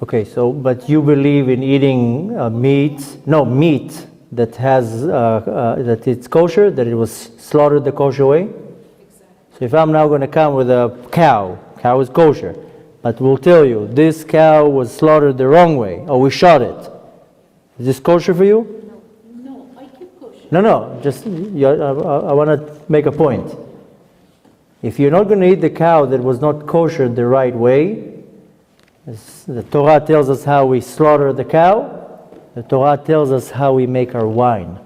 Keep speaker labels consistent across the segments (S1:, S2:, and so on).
S1: Okay, so, but you believe in eating meat that has, that it's kosher, that it was slaughtered the kosher way? Exactly. So if I'm now going to come with a cow is kosher, but we'll tell you, this cow was slaughtered the wrong way, or we shot it. Is this kosher for you?
S2: No, I keep kosher.
S1: No, just, I want to make a point. If you're not going to eat the cow that was not kosher the right way, the Torah tells us how we slaughter the cow. The Torah tells us how we make our wine.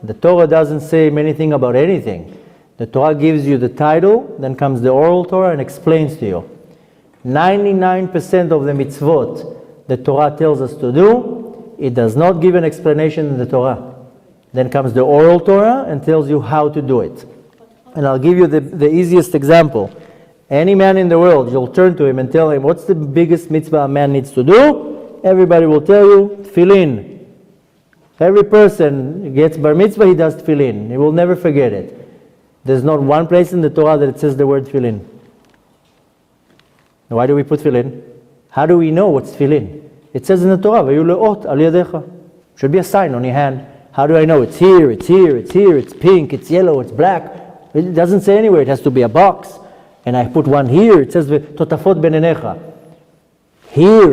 S1: The Torah doesn't say anything about anything. The Torah gives you the title, then comes the oral Torah and explains to you. 99% of the mitzvot the Torah tells us to do, it does not give an explanation in the Torah. Then comes the oral Torah and tells you how to do it. And I'll give you the easiest example. Any man in the world, you'll turn to him and tell him, what's the biggest mitzvah a man needs to do? Everybody will tell you, tefillin. Every person gets bar mitzvah, he does tefillin. He will never forget it. There's not one place in the Torah that it says the word tefillin. Why do we put tefillin? How do we know what's tefillin? It says in the Torah, "Vayu le'ot al yadecha." Should be a sign on your hand. How do I know? It's here, it's here, it's here, it's pink, it's yellow, it's black. It doesn't say anywhere. It has to be a box. And I put one here, it says totafot benenecha. Here,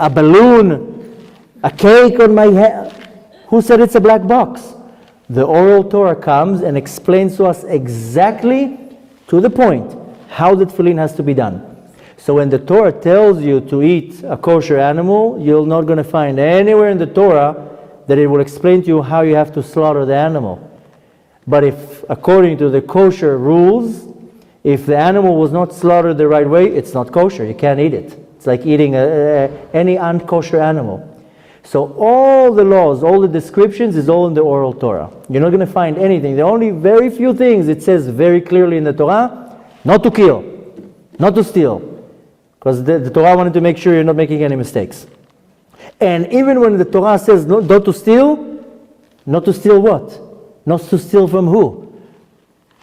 S1: a balloon, a cake on my head. Who said it's a black box? The oral Torah comes and explains to us exactly, to the point, how the tefillin has to be done. So when the Torah tells you to eat a kosher animal, you're not going to find anywhere in the Torah that it will explain to you how you have to slaughter the animal. But if, according to the kosher rules, if the animal was not slaughtered the right way, it's not kosher. You can't eat it. It's like eating any unkosher animal. So all the laws, all the descriptions is all in the oral Torah. You're not going to find anything. There are only very few things it says very clearly in the Torah: not to kill, not to steal. Because the Torah wanted to make sure you're not making any mistakes. And even when the Torah says not to steal what? Not to steal from who?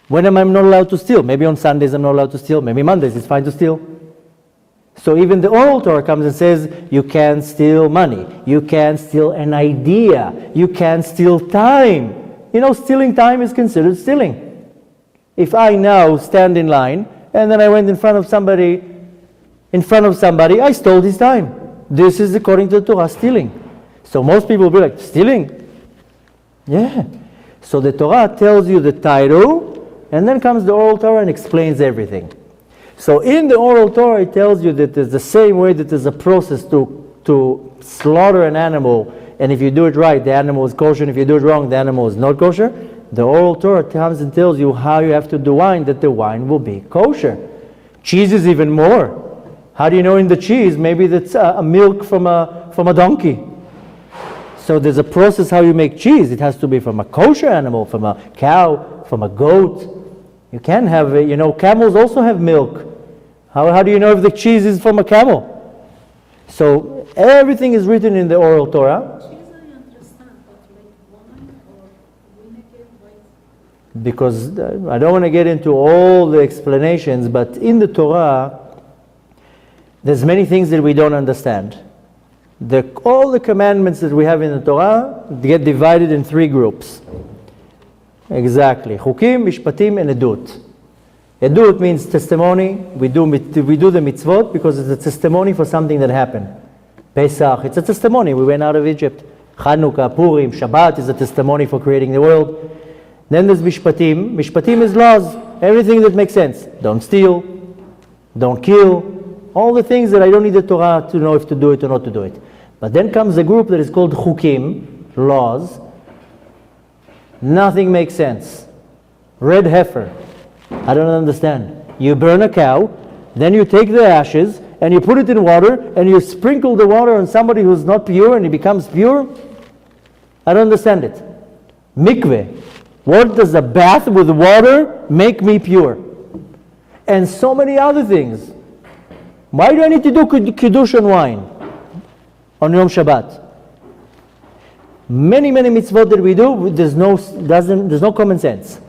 S1: When am I not allowed to steal? Maybe on Sundays I'm not allowed to steal. Maybe Mondays it's fine to steal. So even the oral Torah comes and says, you can't steal money. You can't steal an idea. You can't steal time. You know, stealing time is considered stealing. If I now stand in line and then I went in front of somebody, I stole his time. This is, according to the Torah, stealing. So most people will be like, stealing? Yeah. So the Torah tells you the title, and then comes the oral Torah and explains everything. So in the oral Torah, it tells you that there's the same way that there's a process to slaughter an animal, and if you do it right, the animal is kosher, and if you do it wrong, the animal is not kosher. The oral Torah comes and tells you how you have to do wine, that the wine will be kosher. Cheese is even more. How do you know in the cheese? Maybe that's a milk from a donkey. So there's a process how you make cheese. It has to be from a kosher animal, from a cow, from a goat. You can have, camels also have milk. How do you know if the cheese is from a camel? So everything is written in the oral Torah.
S2: Cheese I understand, but like wine or vinegar, why?
S1: Because I don't want to get into all the explanations, but in the Torah, there's many things that we don't understand. All the commandments that we have in the Torah get divided in three groups. Exactly. Chukim, Mishpatim, and Edut. Edut means testimony. We do the mitzvot because it's a testimony for something that happened. Pesach, it's a testimony. We went out of Egypt. Chanukah, Purim, Shabbat is a testimony for creating the world. Then there's Mishpatim. Mishpatim is laws. Everything that makes sense. Don't steal. Don't kill. All the things that I don't need the Torah to know if to do it or not to do it. But then comes a group that is called Chukim, laws. Nothing makes sense. Red heifer. I don't understand. You burn a cow, then you take the ashes and you put it in water and you sprinkle the water on somebody who's not pure and he becomes pure. I don't understand it. Mikveh. What does a bath with water make me pure? And so many other things. Why do I need to do kiddush on wine on Yom Shabbat? Many mitzvot that we do, there's no common sense.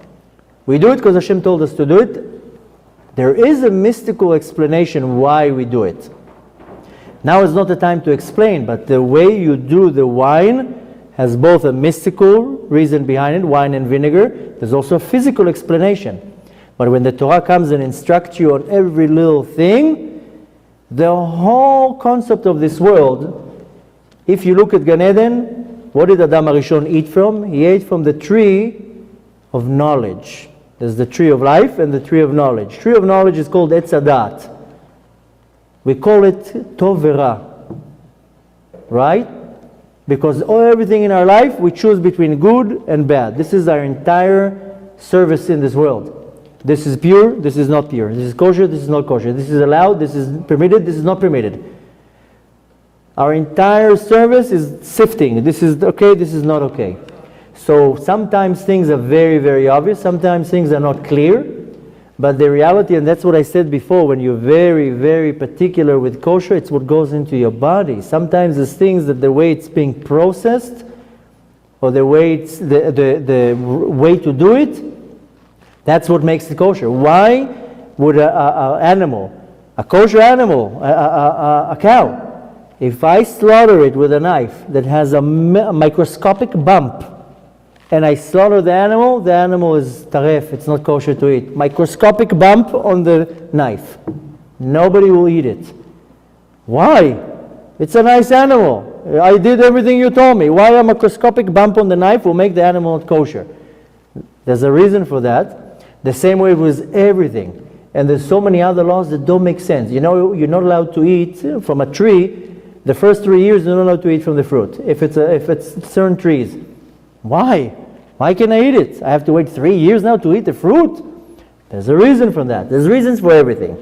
S1: We do it because Hashem told us to do it. There is a mystical explanation why we do it. Now is not the time to explain, but the way you do the wine has both a mystical reason behind it, wine and vinegar. There's also a physical explanation. But when the Torah comes and instructs you on every little thing, the whole concept of this world, if you look at Gan Eden, what did Adam HaRishon eat from? He ate from the tree of knowledge. There's the tree of life and the tree of knowledge. Tree of knowledge is called Etz Hadat. We call it Tov V'Ra, right? Because everything in our life, we choose between good and bad. This is our entire service in this world. This is pure, this is not pure. This is kosher, this is not kosher. This is allowed, this is permitted, this is not permitted. Our entire service is sifting. This is okay, this is not okay. So sometimes things are very, very obvious. Sometimes things are not clear. But the reality, and that's what I said before, when you're very, very particular with kosher, it's what goes into your body. Sometimes there's things that the way it's being processed, or the way it's the way to do it, that's what makes it kosher. Why would a animal, a kosher animal, a cow, if I slaughter it with a knife that has a microscopic bump, and I slaughter the animal is taref, it's not kosher to eat. Microscopic bump on the knife. Nobody will eat it. Why? It's a nice animal. I did everything you told me. Why a microscopic bump on the knife will make the animal not kosher? There's a reason for that. The same way with everything. And there's so many other laws that don't make sense. You know, you're not allowed to eat from a tree. The first 3 years, you're not allowed to eat from the fruit. If it's certain trees. Why? Why can I eat it? I have to wait 3 years now to eat the fruit? There's a reason for that. There's reasons for everything.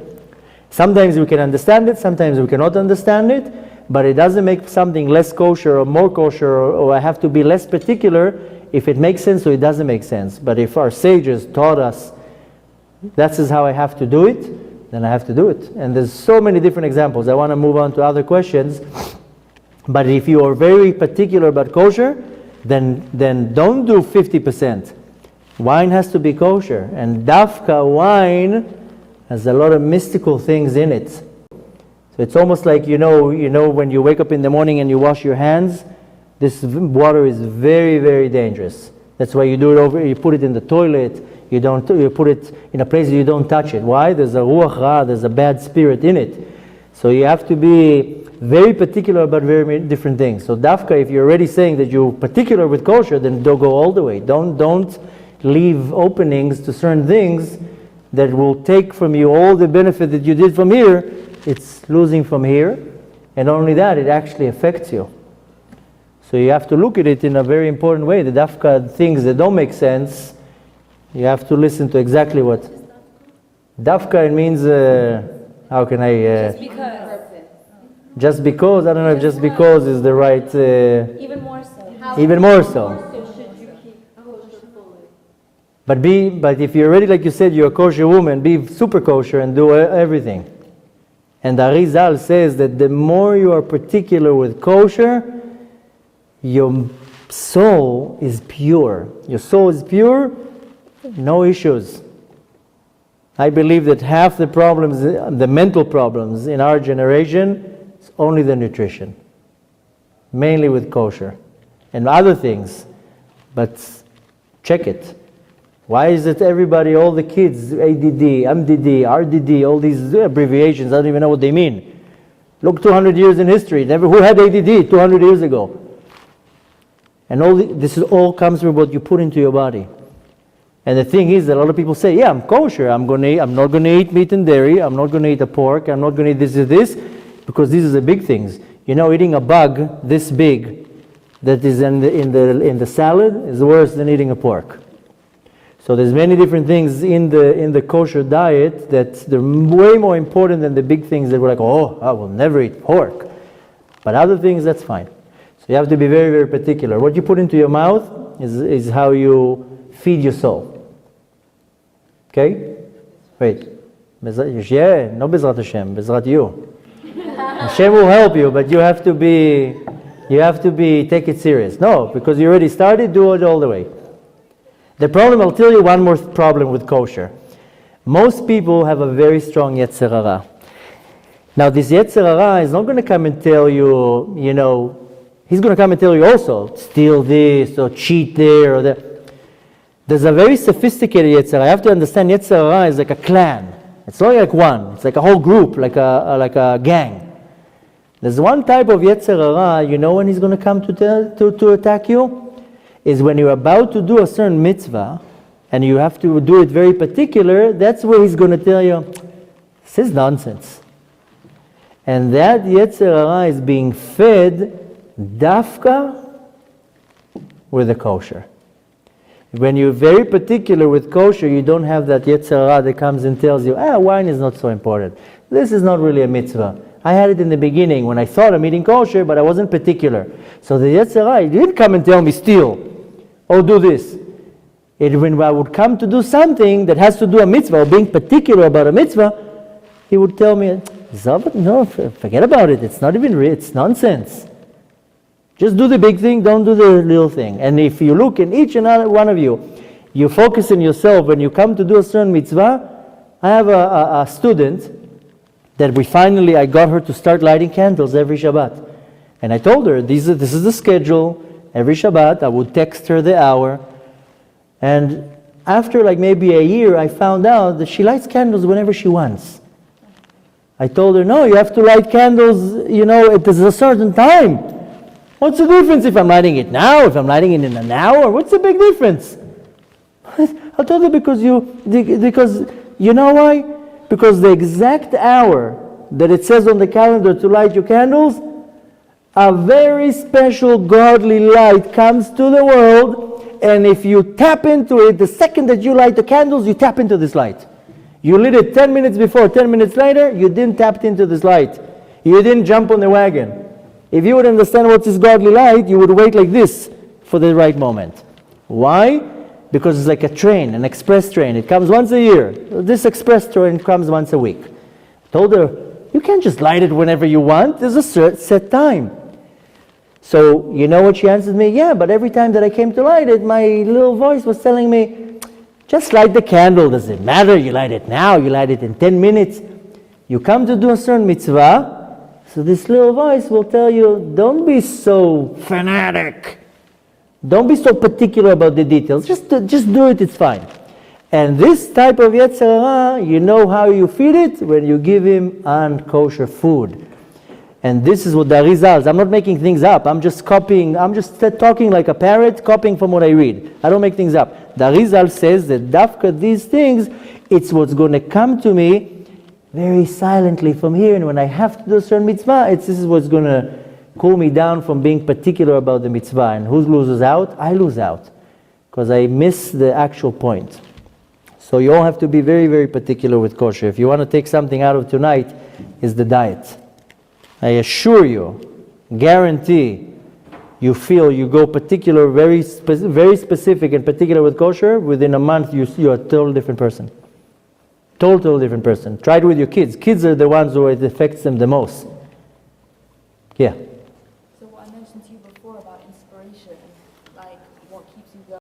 S1: Sometimes we can understand it, sometimes we cannot understand it, but it doesn't make something less kosher or more kosher, or I have to be less particular if it makes sense or it doesn't make sense. But if our sages taught us that is how I have to do it, then I have to do it. And there's so many different examples. I want to move on to other questions. But if you are very particular about kosher, then don't do 50%. Wine has to be kosher, and dafka wine has a lot of mystical things in it. So it's almost like you know when you wake up in the morning and you wash your hands, this water is very, very dangerous. That's why you do it you put it in the toilet. You put it in a place you don't touch it. Why? There's a ruach ra, there's a bad spirit in it. So you have to be very particular about very many different things. So dafka, if you're already saying that you're particular with kosher, then don't go all the way. Don't leave openings to certain things that will take from you all the benefit that you did from here. It's losing from here. And not only that, it actually affects you. So you have to look at it in a very important way. The dafka things that don't make sense, you have to listen to exactly what. Dafka, it means, how can I... just because, I don't know if just because is the right...
S3: even more so.
S1: Even more so. But if you're already, like you said, you're a kosher woman, be super kosher and do everything. And the Arizal says that the more you are particular with kosher, your soul is pure. Your soul is pure, no issues. I believe that half the problems, the mental problems in our generation, is only the nutrition. Mainly with kosher. And other things. But check it. Why is it everybody, all the kids, ADD, MDD, RDD, all these abbreviations, I don't even know what they mean. Look 200 years in history. Who had ADD 200 years ago? And this all comes from what you put into your body. And the thing is that a lot of people say, yeah, I'm kosher. I'm not going to eat meat and dairy. I'm not going to eat a pork. I'm not going to eat this and this. Because these are the big things. You know, eating a bug this big that is in the salad is worse than eating a pork. So there's many different things in the kosher diet that they're way more important than the big things that we're like, oh, I will never eat pork. But other things, that's fine. So you have to be very, very particular. What you put into your mouth is how you feed your soul. Okay? Wait. Yeah, no Bezrat Hashem, Bezrat you. Hashem will help you, but you have to take it serious. No, because you already started, do it all the way. The problem, I'll tell you one more problem with kosher. Most people have a very strong Yetzer Hara. Now, this Yetzer Hara is not going to come and tell you, he's going to come and tell you also, steal this or cheat there or that. There's a very sophisticated Yetzer Hara. You have to understand Yetzer Hara is like a clan. It's not like one. It's like a whole group, like a gang. There's one type of Yetzer Hara, when he's going to come to attack you, is when you're about to do a certain mitzvah, and you have to do it very particular. That's where he's going to tell you, this is nonsense. And that Yetzer Hara is being fed dafka with the kosher. When you're very particular with kosher, you don't have that Yetzer Hara that comes and tells you, wine is not so important. This is not really a mitzvah. I had it in the beginning when I thought I'm eating kosher, but I wasn't particular. So the Yetzer Hara, he didn't come and tell me steal or do this. When I would come to do something that has to do a mitzvah or being particular about a mitzvah, he would tell me, no, forget about it. It's not even real. It's nonsense. Just do the big thing, don't do the little thing. And if you look in each and every one of you, you focus on yourself when you come to do a certain mitzvah. I have a student that I got her to start lighting candles every Shabbat. And I told her, this is the schedule. Every Shabbat, I would text her the hour. And after maybe a year, I found out that she lights candles whenever she wants. I told her, no, you have to light candles, at a certain time. What's the difference if I'm lighting it now, if I'm lighting it in an hour? What's the big difference? I told her because you know why? Because the exact hour that it says on the calendar to light your candles, a very special godly light comes to the world, and if you tap into it, the second that you light the candles, you tap into this light. You lit it 10 minutes before, 10 minutes later, you didn't tap into this light. You didn't jump on the wagon. If you would understand what's this godly light, you would wait like this for the right moment. Why? Because it's like a train, an express train. It comes once a year. This express train comes once a week. I told her, you can't just light it whenever you want. There's a set time. So, you know what she answered me? Yeah, but every time that I came to light it, my little voice was telling me, just light the candle. Does it matter? You light it now, you light it in 10 minutes. You come to do a certain mitzvah, so this little voice will tell you, don't be so fanatic. Don't be so particular about the details. Just do it, it's fine. And this type of Yetzer Hara, you know how you feed it? When you give him unkosher food. And this is what the Arizal, I'm not making things up. I'm just copying, I'm just talking like a parrot, copying from what I read. I don't make things up. The Arizal says that dafka these things, it's what's going to come to me very silently from here. And when I have to do a certain mitzvah, this is what's going to cool me down from being particular about the mitzvah. And who loses out? I lose out. Because I miss the actual point. So you all have to be very, very particular with kosher. If you want to take something out of tonight, is the diet. I assure you, guarantee, you feel you go particular, very specific and particular with kosher, within a month you're a total different person. Total different person. Try it with your kids. Kids are the ones who it affects them the most. Yeah.
S3: So what I mentioned to you before about inspiration, like what keeps you